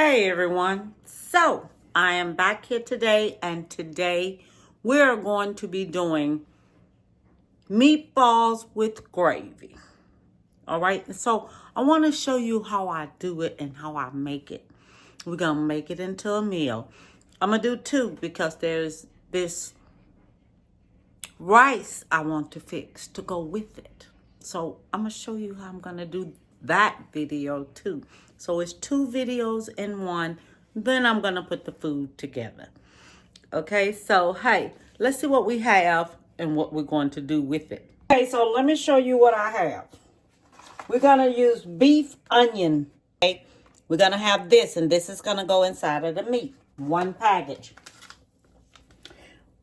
Hey everyone, so I am back here today, and today we're going to be doing meatballs with gravy. All right, so I want to show you how I do it and how I make it. We're gonna make it into a meal. I'm gonna do two because there's this rice I want to fix to go with it. So I'm gonna show you how I'm gonna do that video too. So it's two videos in one. Then I'm gonna put the food together. Okay, so hey, let's see what we have and what we're going to do with it. Okay, so let me show you what I have. We're gonna use beef onion. Okay, we're gonna have this, and this is gonna go inside of the meat. One package.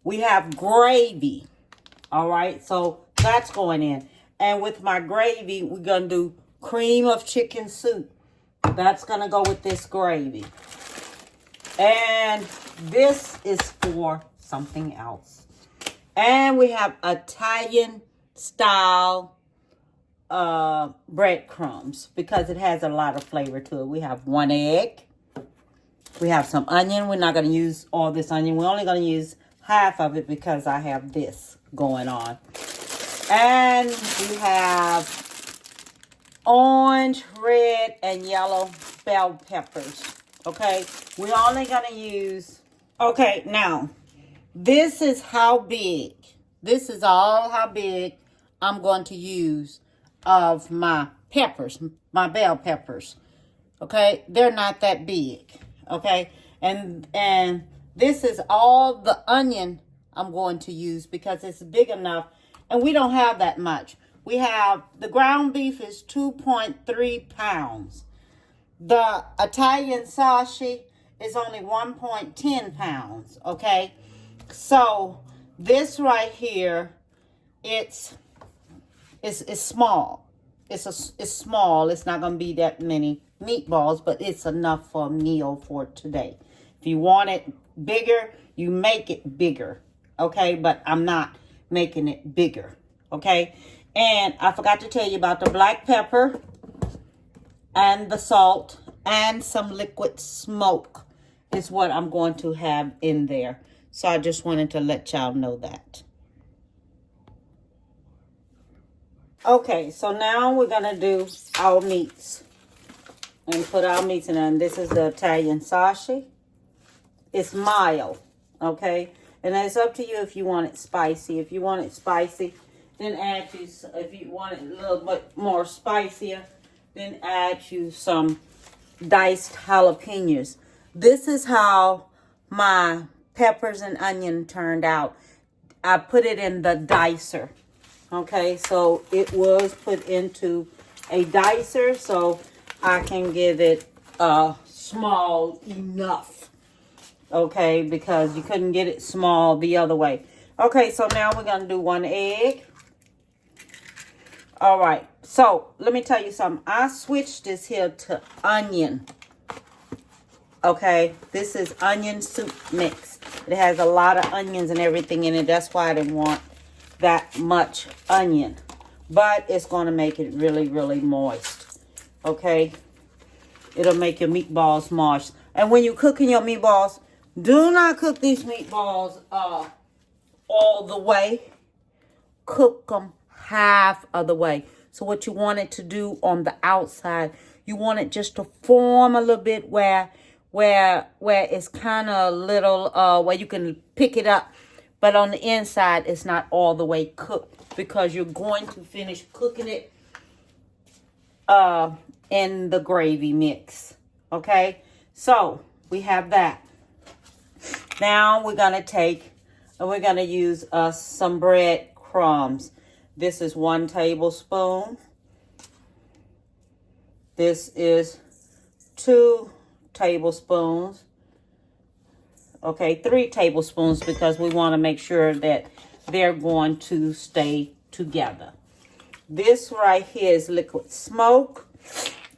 We have gravy. All right, so that's going in. And with my gravy, we're going to do cream of chicken soup. That's going to go with this gravy. And this is for something else. And we have Italian style breadcrumbs because it has a lot of flavor to it. We have one egg. We have some onion. We're not going to use all this onion. We're only going to use half of it because I have this going on. And we have orange, red, and yellow bell peppers. Okay, we're only gonna use, okay, now this is how big, this is all how big I'm going to use of my peppers, my bell peppers. Okay, they're not that big. Okay, and this is all the onion I'm going to use because it's big enough, and we don't have that much. We have, the ground beef is 2.3 pounds. The Italian sausage is only 1.10 pounds, okay? So this right here, it's small. It's small. It's not going to be that many meatballs, but it's enough for a meal for today. If you want it bigger, you make it bigger. Okay, but I'm not making it bigger. Okay, and I forgot to tell you about the black pepper and the salt and some liquid smoke is what I'm going to have in there. So I just wanted to let y'all know that. Okay, so now we're gonna do our meats and put our meats in there. And this is the Italian sausage. It's mild, okay? And it's up to you if you want it spicy. If you want it spicy, then add you, if you want it a little bit more spicier, then add you some diced jalapenos. This is how my peppers and onion turned out. I put it in the dicer. Okay, so it was put into a dicer so I can give it small enough. Okay, because you couldn't get it small the other way. Okay, so now we're going to do one egg. All right, so let me tell you something. I switched this here to onion. Okay, this is onion soup mix. It has a lot of onions and everything in it. That's why I didn't want that much onion. But it's going to make it really, really moist. Okay, it'll make your meatballs moist. And when you're cooking your meatballs, do not cook these meatballs all the way. Cook them half of the way. So what you want it to do on the outside, you want it just to form a little bit where it's kind of a little, where you can pick it up. But on the inside, it's not all the way cooked because you're going to finish cooking it in the gravy mix. Okay, so we have that. Now we're going to take, and we're going to use some bread crumbs. This is 1 tablespoon. This is 2 tablespoons. Okay, 3 tablespoons because we want to make sure that they're going to stay together. This right here is liquid smoke.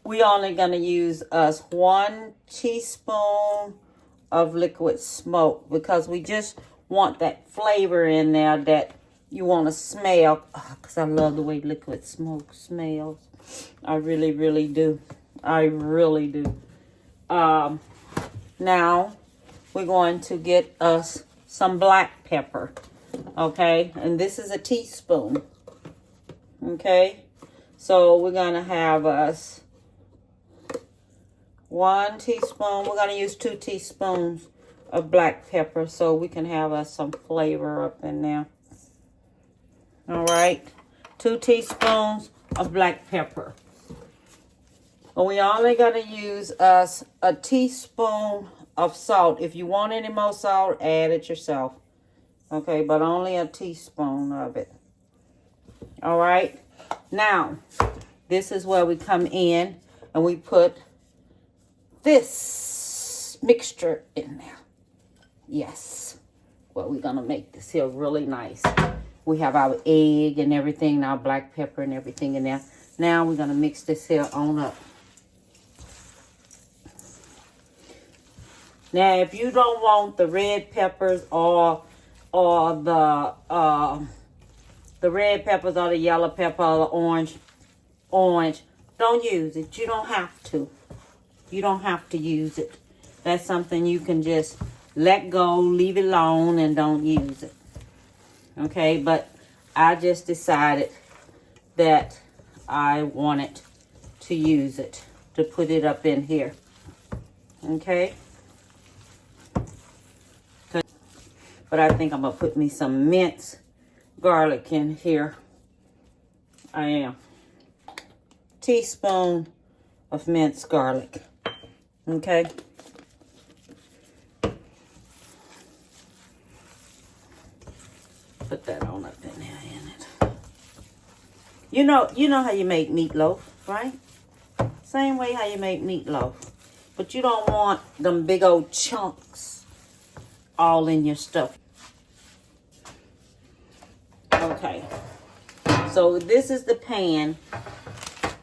We only going to use 1 teaspoon of liquid smoke because we just want that flavor in there that you want to smell. Because I love the way liquid smoke smells. I really, really do. I really do. Now we're going to get us some black pepper. Okay, and this is a teaspoon. Okay, so we're gonna have us 1 teaspoon. We're gonna use 2 teaspoons of black pepper so we can have us some flavor up in there. All right, 2 teaspoons of black pepper. And we only gonna use us a teaspoon of salt. If you want any more salt, add it yourself. Okay, but only a teaspoon of it. All right. Now, this is where we come in and we put this mixture in there. Yes. Well, we're going to make this here really nice. We have our egg and everything, our black pepper and everything in there. Now, we're going to mix this here on up. Now, if you don't want the red peppers or the red peppers or the yellow pepper or the orange, don't use it. You don't have to. You don't have to use it. That's something you can just let go, leave it alone, and don't use it. Okay, but I just decided that I wanted to use it, to put it up in here. Okay. But I think I'm going to put me some minced garlic in here. I am. Teaspoon of minced garlic. Okay. Put that on up in there in it. You know how you make meatloaf, right? Same way how you make meatloaf. But you don't want them big old chunks all in your stuff. Okay, so this is the pan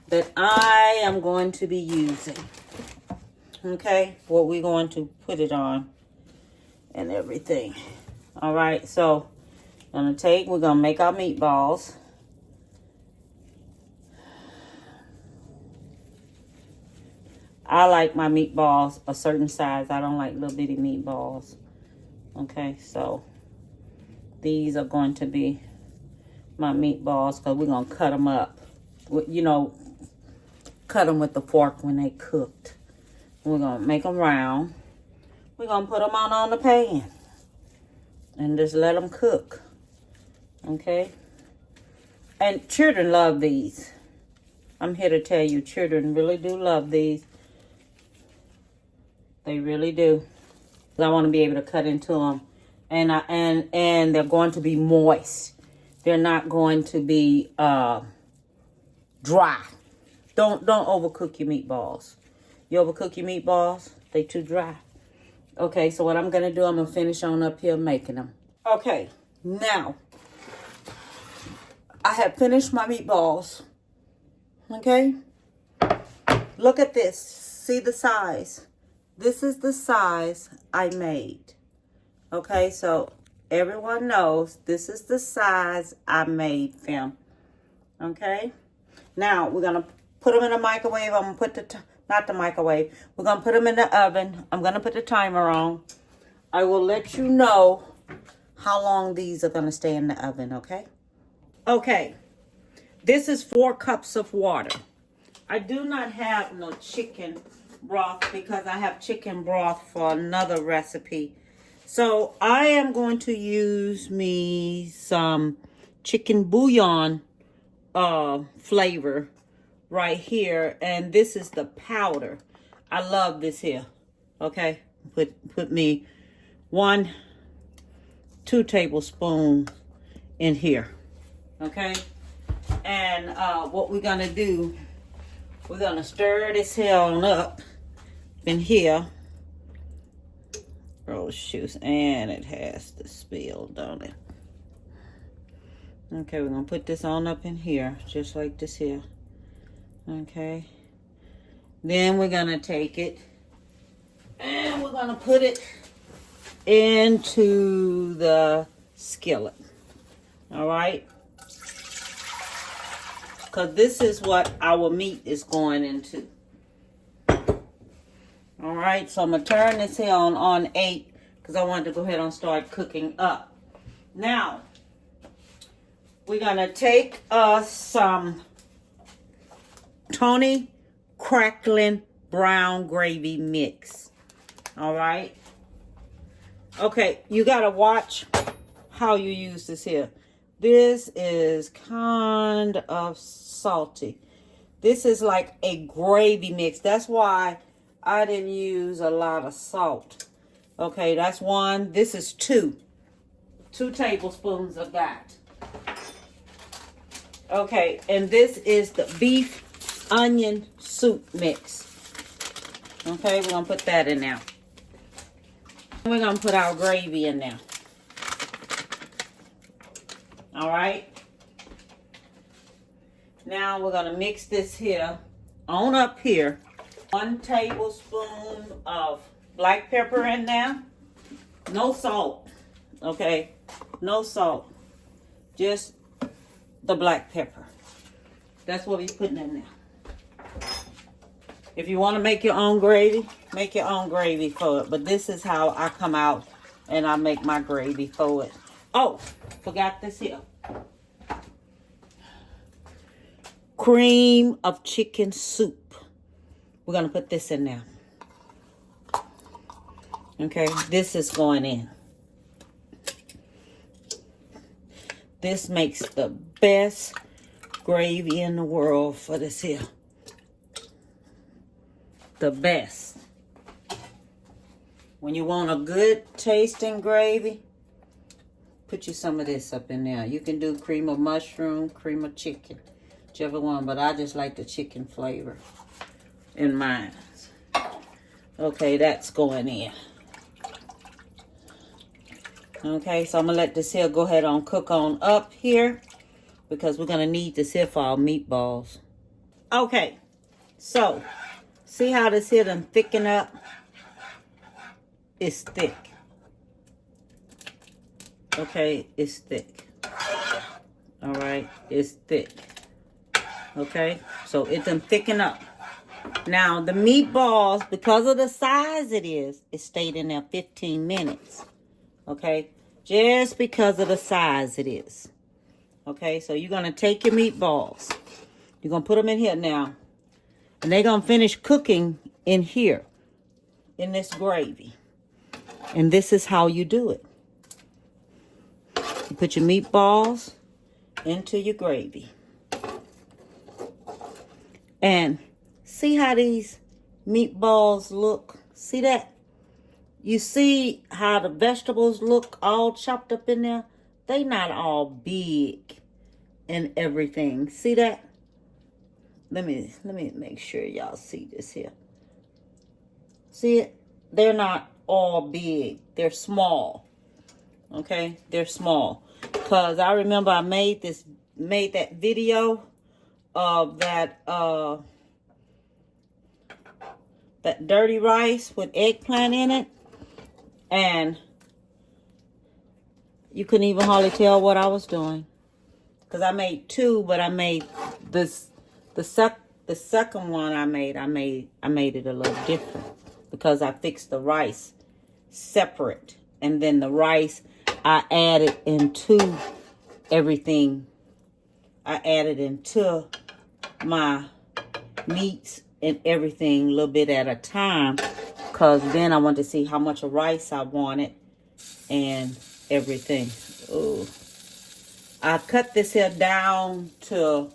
that I am going to be using. Okay, what we're going to put it on and everything. All right, so we're gonna make our meatballs. I like my meatballs a certain size. I don't like little bitty meatballs. Okay, so these are going to be my meatballs because we're going to cut them up. You know, cut them with the fork when they cooked. We're going to make them round. We're going to put them on the pan and just let them cook. Okay? And children love these. I'm here to tell you, children really do love these. They really do. I want to be able to cut into them, and they're going to be moist. They're not going to be dry. Don't overcook your meatballs. You overcook your meatballs, they too dry. Okay, so what I'm gonna do, I'm gonna finish on up here making them. Okay, now I have finished my meatballs. Okay, look at this. See the size. This is the size I made. Okay, so everyone knows this is the size I made, fam. Okay, now we're gonna put them in the microwave. I'm gonna put not the microwave. We're gonna put them in the oven. I'm gonna put the timer on. I will let you know how long these are gonna stay in the oven. Okay. Okay. This is 4 cups of water. I do not have no chicken broth because I have chicken broth for another recipe. So I am going to use me some chicken bouillon flavor right here, and this is the powder. I love this here. Okay, put me 2 tablespoons in here. Okay, and what we're gonna do, we're gonna stir this here on up in here. Oh shoot, and it has to spill, don't it? Okay, we're gonna put this on up in here, just like this here. Okay, then we're gonna take it and we're gonna put it into the skillet. All right, because this is what our meat is going into. All right, so I'm going to turn this here on 8 because I wanted to go ahead and start cooking up. Now, we're going to take us some Tony Crackling brown gravy mix. All right. Okay, you got to watch how you use this here. This is kind of salty. This is like a gravy mix. That's why I didn't use a lot of salt. Okay, that's 1. This is 2. 2 tablespoons of that. Okay, and this is the beef onion soup mix. Okay, we're going to put that in now. We're going to put our gravy in there. All right. Now we're going to mix this here on up here. 1 tablespoon of black pepper in there. No salt. Okay. No salt. Just the black pepper. That's what we're putting in there. If you want to make your own gravy, make your own gravy for it. But this is how I come out and I make my gravy for it. Oh, forgot this here. Cream of chicken soup. We're going to put this in there. Okay, this is going in. This makes the best gravy in the world for this here. The best. When you want a good tasting gravy, put you some of this up in there. You can do cream of mushroom, cream of chicken, whichever one, but I just like the chicken flavor in mine. Okay, that's going in. Okay, so I'm going to let this here go ahead and cook on up here because we're going to need this here for our meatballs. Okay, so see how this here done thicken up? It's thick. Okay, it's thick. All right, it's thick. Okay, so it done thicken up. Now, the meatballs, because of the size it stayed in there 15 minutes. Okay, just because of the size it is. Okay, so you're going to take your meatballs. You're going to put them in here now. And they're going to finish cooking in here, in this gravy. And this is how you do it. You put your meatballs into your gravy. And see how these meatballs look? See that? You see how the vegetables look all chopped up in there? They not all big and everything. See that? Let me make sure y'all see this here. See it? They're not all big. They're small. Okay? They're small. Because I remember I made that video of that dirty rice with eggplant in it. And you couldn't even hardly tell what I was doing. Because I made 2, but I made this, the second one I made it a little different. Because I fixed the rice separate. And then the rice I added into everything. I added into my meats and everything a little bit at a time. Because then I wanted to see how much of rice I wanted and everything. Ooh. I cut this here down to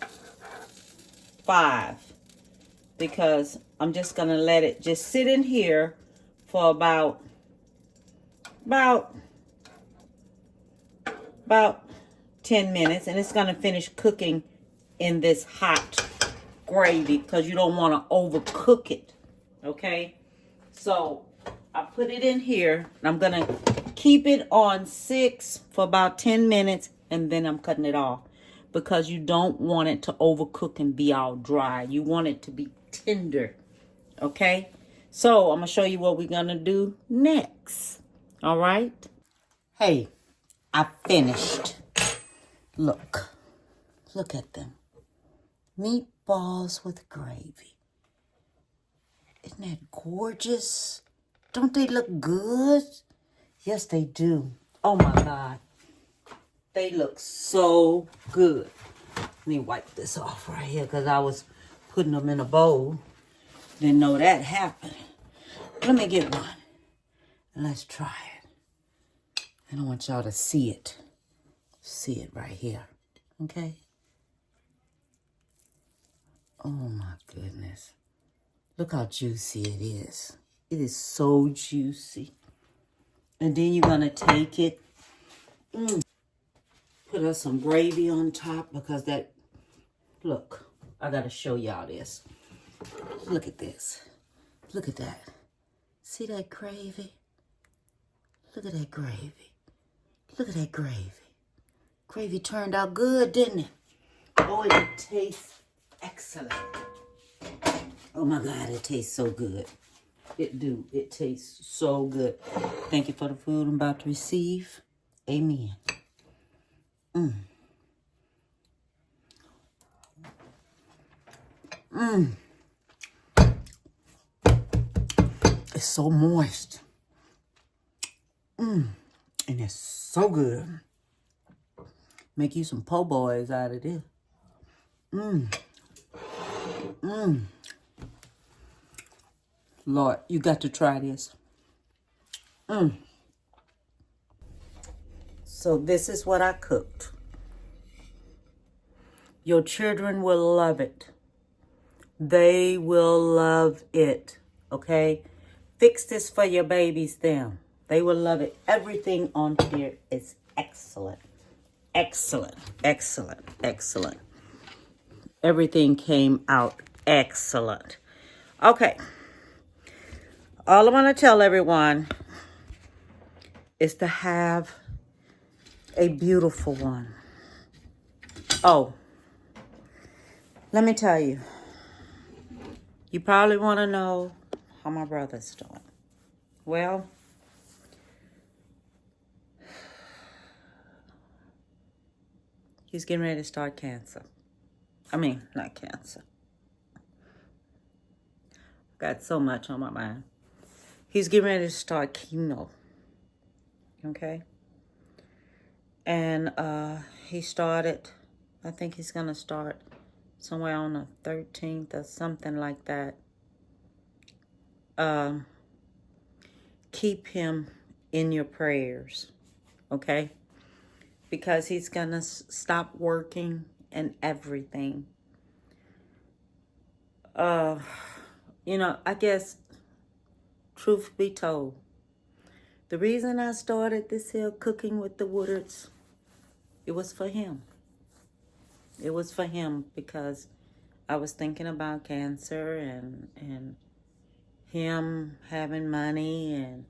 5 because I'm just going to let it just sit in here for about 10 minutes. And it's going to finish cooking in this hot gravy because you don't want to overcook it. Okay? So I put it in here and I'm going to keep it on 6 for about 10 minutes and then I'm cutting it off because you don't want it to overcook and be all dry. You want it to be tender. Okay? So I'm going to show you what we're going to do next. All right? Hey, I finished. Look at them. Meatballs with gravy. Isn't that gorgeous? Don't they look good? Yes, they do. Oh my God. They look so good. Let me wipe this off right here because I was putting them in a bowl. Didn't know that happened. Let me get one. And let's try it. I don't want y'all to see it. See it right here. Okay? Oh my goodness. Look how juicy it is. It is so juicy. And then you're going to take it. Put us some gravy on top because that, look, I got to show y'all this. Look at this. Look at that. See that gravy? Look at that gravy. Look at that gravy. Gravy turned out good, didn't it? Oh, it tastes excellent. Oh my God, it tastes so good. It do. It tastes so good. Thank you for the food I'm about to receive. Amen. It's so moist. And it's so good. Make you some po' boys out of this. Lord, you got to try this. So this is what I cooked. Your children will love it. They will love it. Okay? Fix this for your babies then. They will love it. Everything on here is excellent. Excellent. Excellent. Excellent. Everything came out excellent. Okay. All I want to tell everyone is to have a beautiful one. Oh, let me tell you. You probably want to know how my brother's doing. Well, he's getting ready to start cancer. I mean, not cancer. Got so much on my mind. He's getting ready to start chemo. Okay? And he started, I think he's going to start somewhere on the 13th or something like that. Keep him in your prayers. Okay? Because he's going to stop working and everything. You know, I guess, truth be told, the reason I started this here cooking with the Woodards, it was for him. It was for him because I was thinking about cancer and him having money and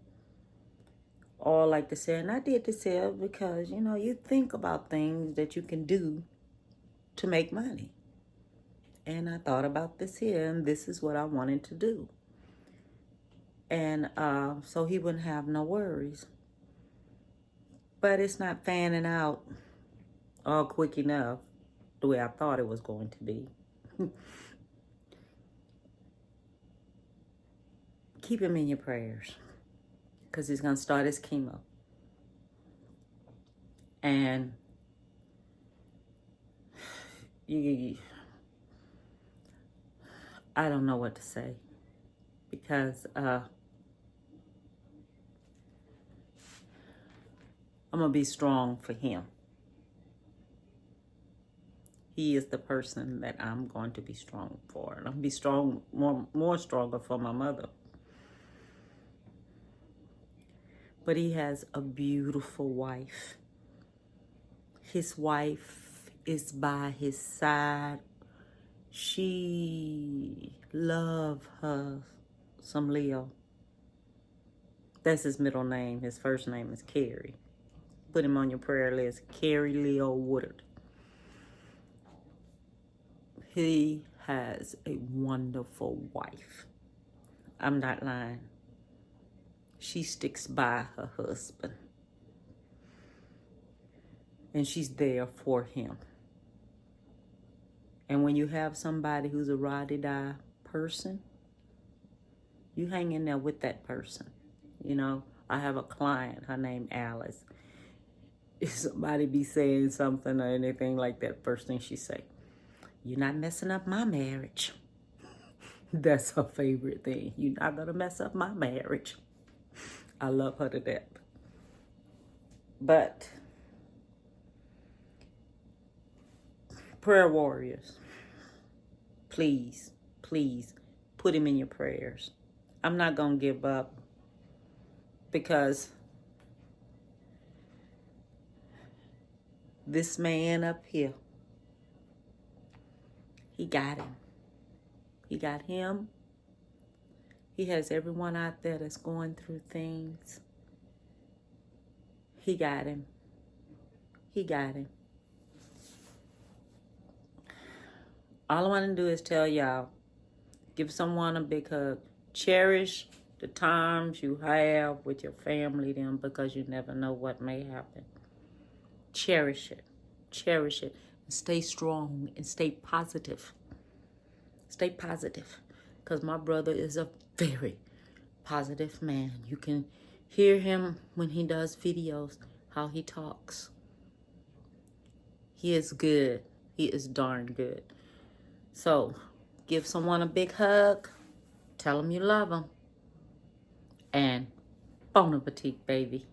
all like this here. And I did this here because, you know, you think about things that you can do to make money. And I thought about this here, and this is what I wanted to do. And so he wouldn't have no worries. But it's not fanning out all quick enough the way I thought it was going to be. Keep him in your prayers because he's going to start his chemo. And I don't know what to say because I'm going to be strong for him. He is the person that I'm going to be strong for. And I'm going to be strong, more stronger for my mother. But he has a beautiful wife. His wife is by his side. She love her some Leo. That's his middle name. His first name is Carrie. Put him on your prayer list. Carrie Leo Woodard. He has a wonderful wife. I'm not lying. She sticks by her husband. And she's there for him. And when you have somebody who's a rah-de-dah person, You hang in there with that person. You know, I have a client, her name Alice. If somebody be saying something or anything like that, first thing she say, "You're not messing up my marriage." That's her favorite thing. "You're not gonna mess up my marriage." I love her to death. But prayer warriors, please, please put him in your prayers. I'm not gonna give up, because this man up here, he got him. He got him. He has everyone out there that's going through things. He got him. He got him. All I want to do is tell y'all, give someone a big hug. Cherish the times you have with your family then, because you never know what may happen. Cherish it. Cherish it. And stay strong and stay positive. Stay positive. Because my brother is a very positive man. You can hear him when he does videos, how he talks. He is good. He is darn good. So, give someone a big hug. Tell them you love them. And bon appetit, baby.